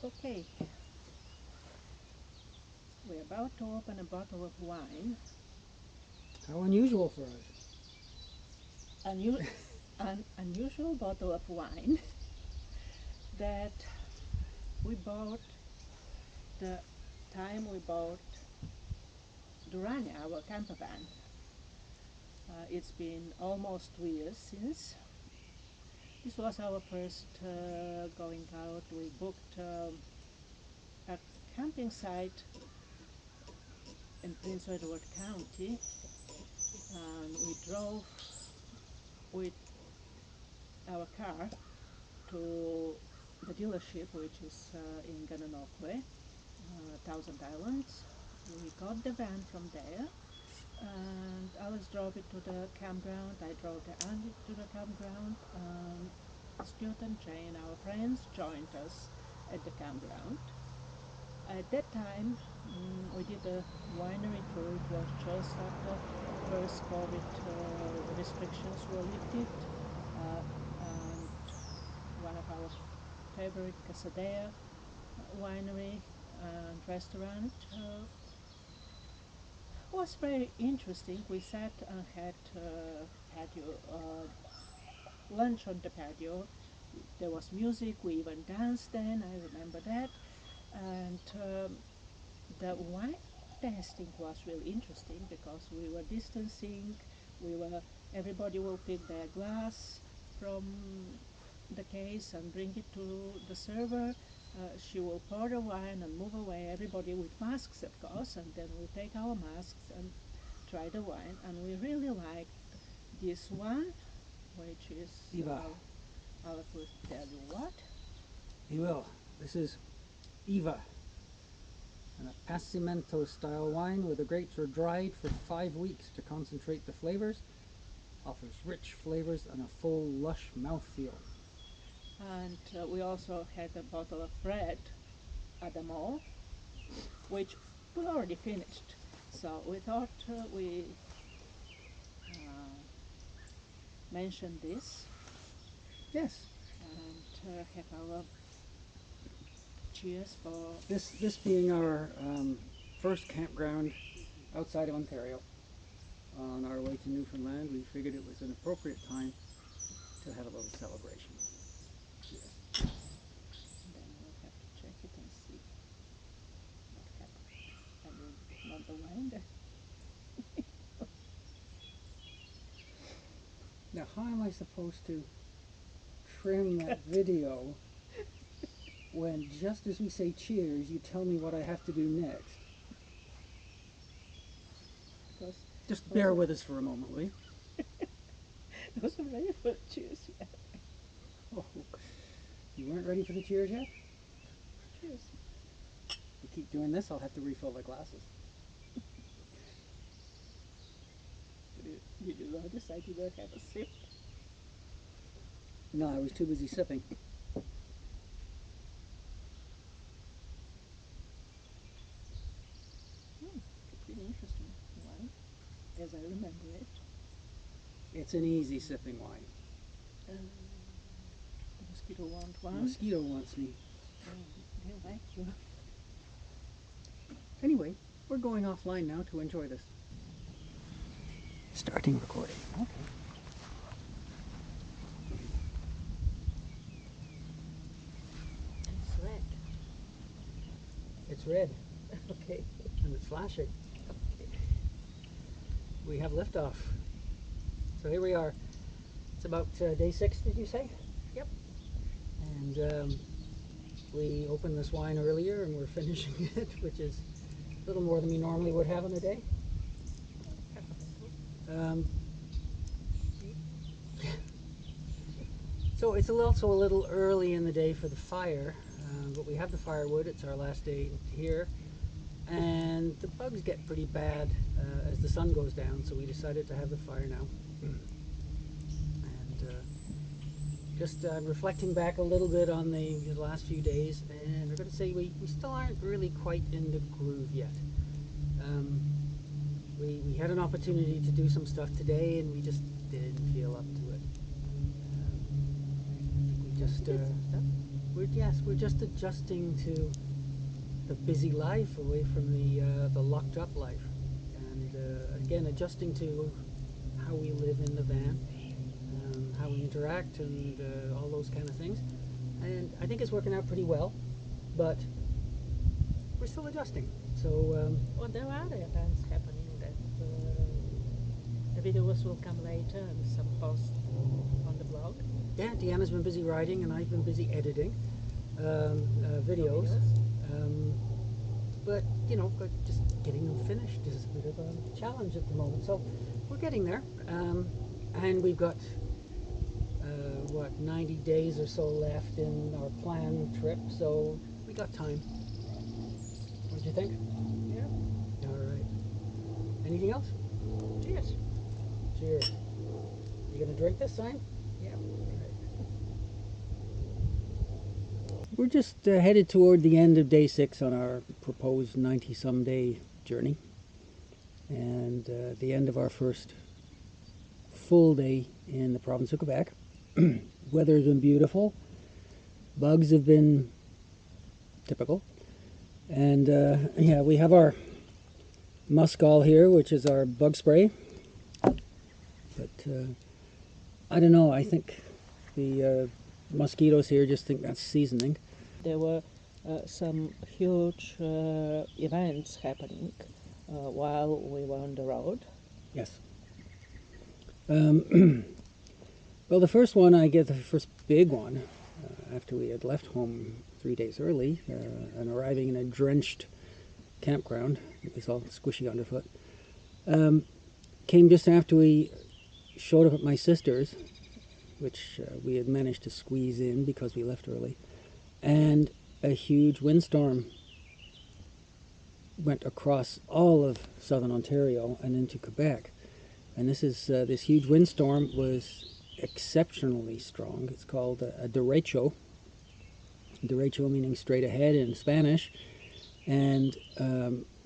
Okay, we're about to open a bottle of wine. How unusual for us. An unusual bottle of wine that we bought the time we bought Doranya, our camper van. It's been almost 2 years since. This was our first going out. We booked a camping site in Prince Edward County, and we drove with our car to the dealership, which is in Gananoque, Thousand Islands. We got the van from there, and Alex drove it to the campground. I drove the Andy to the campground, and Stuart and Jane, our friends, joined us at the campground. At that time, we did a winery tour. It was just after first COVID restrictions were lifted, and one of our favorite Casadea winery and restaurant was very interesting. We sat and had patio lunch on the patio. There was music. We even danced then. I remember that. And the wine tasting was really interesting because we were distancing. We were Everybody will pick their glass from the case and bring it to the server. She will pour the wine and move away. Everybody with masks, of course, and then we take our masks and try the wine. And we really liked this one, which is Eva, I'll tell you what. you will. This is Eva, and a Passimento style wine where the grapes are dried for 5 weeks to concentrate the flavors. Offers rich flavors and a full, lush mouthfeel. And we also had a bottle of red at the mall, which we already finished. So we thought we uh, mention this Yes, and have our cheers for. this being our first campground outside of Ontario on our way to Newfoundland, we figured it was an appropriate time to have a little celebration. Then we'll have to check it and see what happened. I mean, not the wine. Now, how am I supposed to trim that video when just as we say cheers, you tell me what I have to do next? Because Just bear with us for a moment, will you? I wasn't ready for the cheers yet. Oh, you weren't ready for the cheers yet? Cheers. If we keep doing this, I'll have to refill the glasses. Did you notice I didn't have a sip? No, I was too busy sipping. Pretty interesting wine, as I remember it. It's an easy sipping wine. The mosquito won't The one. mosquito wants me. They like you. Anyway, we're going offline now to enjoy this. Starting recording. Okay. It's red. It's red Okay. and it's flashing. We have liftoff. So here we are. It's about day 6, did you say? Yep. And we opened this wine earlier and we're finishing it, which is a little more than we normally would have in a day. Um, so it's also a little early in the day for the fire, but we have the firewood. It's our last day here. And the bugs get pretty bad as the sun goes down, so we decided to have the fire now. And just reflecting back a little bit on the last few days, and we're going to say we still aren't really quite in the groove yet. We had an opportunity to do some stuff today, and we just didn't feel up to it. We just We did some stuff. we're just adjusting to the busy life away from the locked up life, and again adjusting to how we live in the van, how we interact, and all those kind of things. And I think it's working out pretty well, but we're still adjusting. So Well, there are events happening that the videos will come later and some post on the blog. yeah, Deanna's been busy writing, and I've been busy editing videos. But you know, just getting them finished is a bit of a challenge at the moment. So we're getting there, and we've got 90 days or so left in our planned trip. So we got time. What do you think? Yeah. All right. Anything else? Cheers. Cheers. You gonna drink this time? Yeah. We're just headed toward the end of day 6 on our proposed 90-some day journey, and the end of our first full day in the province of Quebec. Weather's been beautiful. Bugs have been typical. And yeah, we have our Muskol here, which is our bug spray. But I don't know, I think the mosquitoes here just think that's seasoning. There were some huge events happening while we were on the road. Yes. Well, the first one, the first big one, after we had left home 3 days early and arriving in a drenched campground, it was all squishy underfoot, came just after we showed up at my sister's, which we had managed to squeeze in because we left early, and a huge windstorm went across all of southern Ontario and into Quebec. And this huge windstorm was exceptionally strong. It's called a derecho. Derecho meaning straight ahead in Spanish. And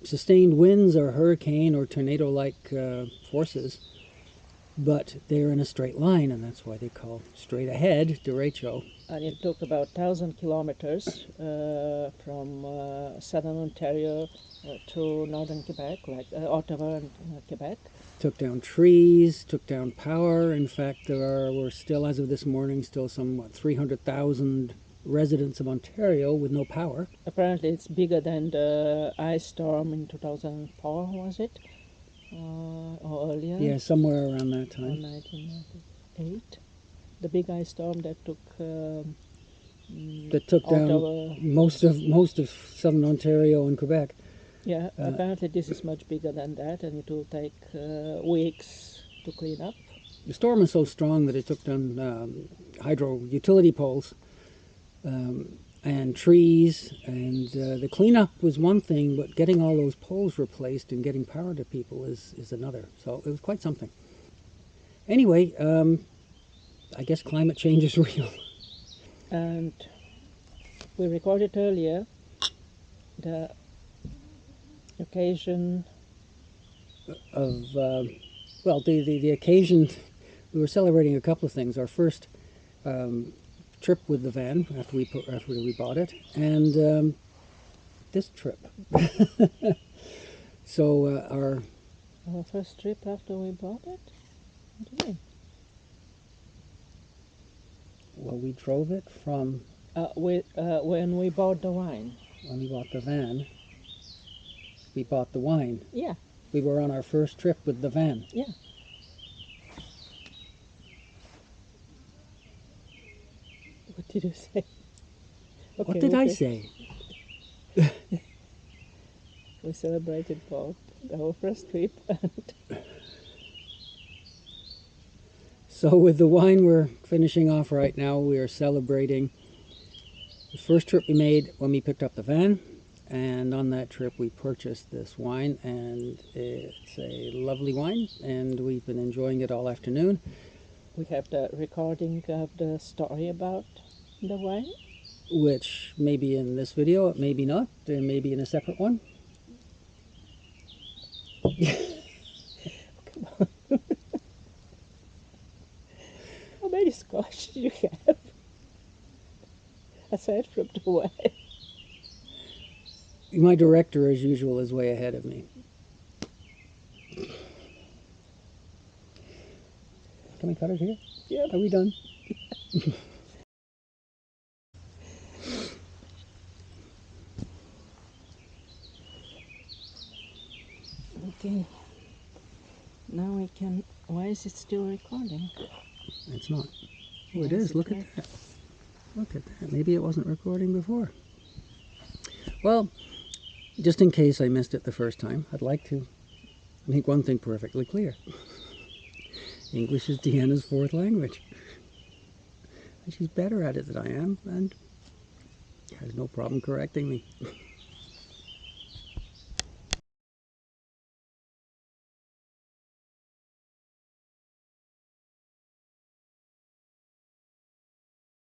sustained winds are hurricane or tornado-like forces, but they're in a straight line, and that's why they call straight ahead derecho. And it took about 1,000 kilometers from southern Ontario to northern Quebec, like Ottawa and Quebec. Took down trees, took down power. In fact, were still, as of this morning, still some 300,000 residents of Ontario with no power. Apparently, it's bigger than the ice storm in 2004, was it? Or earlier? Yeah, somewhere around that Or time. 1998. The big ice storm that took That took down Ottawa. most of southern Ontario and Quebec. Yeah, apparently this is much bigger than that, and it will take weeks to clean up. The storm was so strong that it took down hydro utility poles and trees, and the cleanup was one thing, but getting all those poles replaced and getting power to people is another. So it was quite something. Anyway, I guess climate change is real. And we recorded earlier the occasion Of the occasion, we were celebrating a couple of things. Our first trip with the van after we bought it, and this trip. So our first trip after we bought it. What do you mean? well, we drove it from When we bought the wine. when we bought the van. We bought the wine. Yeah, We were on our first trip with the van. yeah. What did you say? What did I say? We celebrated both our first trip and So with the wine we're finishing off right now, we are celebrating the first trip we made when we picked up the van. And on that trip, we purchased this wine, and it's a lovely wine, and we've been enjoying it all afternoon. we have the recording of the story about the wine. Which may be in this video, it may be not, it may be in a separate one. How many scotch did you have? head flipped away. My director, as usual, is way ahead of me. Can we cut it here? Yeah. Are we done? Okay. Now we can. Why is it still recording? It's not. Oh, Why it is. Look at red? that. Look at that. Maybe it wasn't recording before. Well, just in case I missed it the first time, I'd like to make one thing perfectly clear. English is Deanna's fourth language. And she's better at it than I am, and has no problem correcting me.